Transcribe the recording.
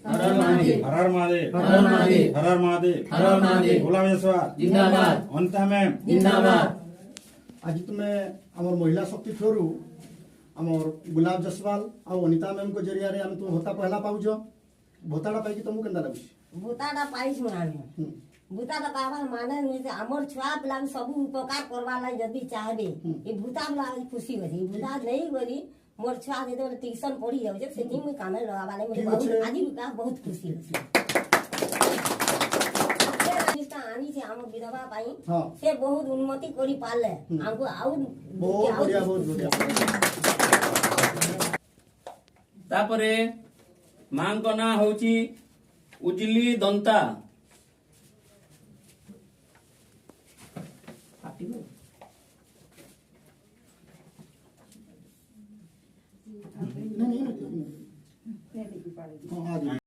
हर हर महादेव, हर हर महादेव, हर हर महादेव, हर हर महादेव, हर हर महादेव, भोला विश्वास जिंदाबाद, अनिता मैम जिंदाबाद। आज तुमे आमर महिला शक्ति थ्रू आमर गुलाब जसवाल और अनिता मैम को जरिया रे हम तुम होता पहला पाउछ भोताड़ा पाई तुमको केंदा लागुछ भूताटा पाइस माने भूताटा पावर माने नहीं से हमर छुआ पिला सब उपकार करवा लाई जदी चाहबे ए भूता वाला खुशी होई भूता नहीं करी मोर छुआ जे तो ट्यूशन पढ़ी जाउ जे सेठी में कामे लगावा लाई मुझे बहुत आदि का बहुत खुशी होई आनी से हम विधवा पाई हां से बहुत उन्नति करी पाले हमको आउ बहुत बढ़िया बहुत बढ़िया तापरे मां को ना होची उजली दंता नहीं नहीं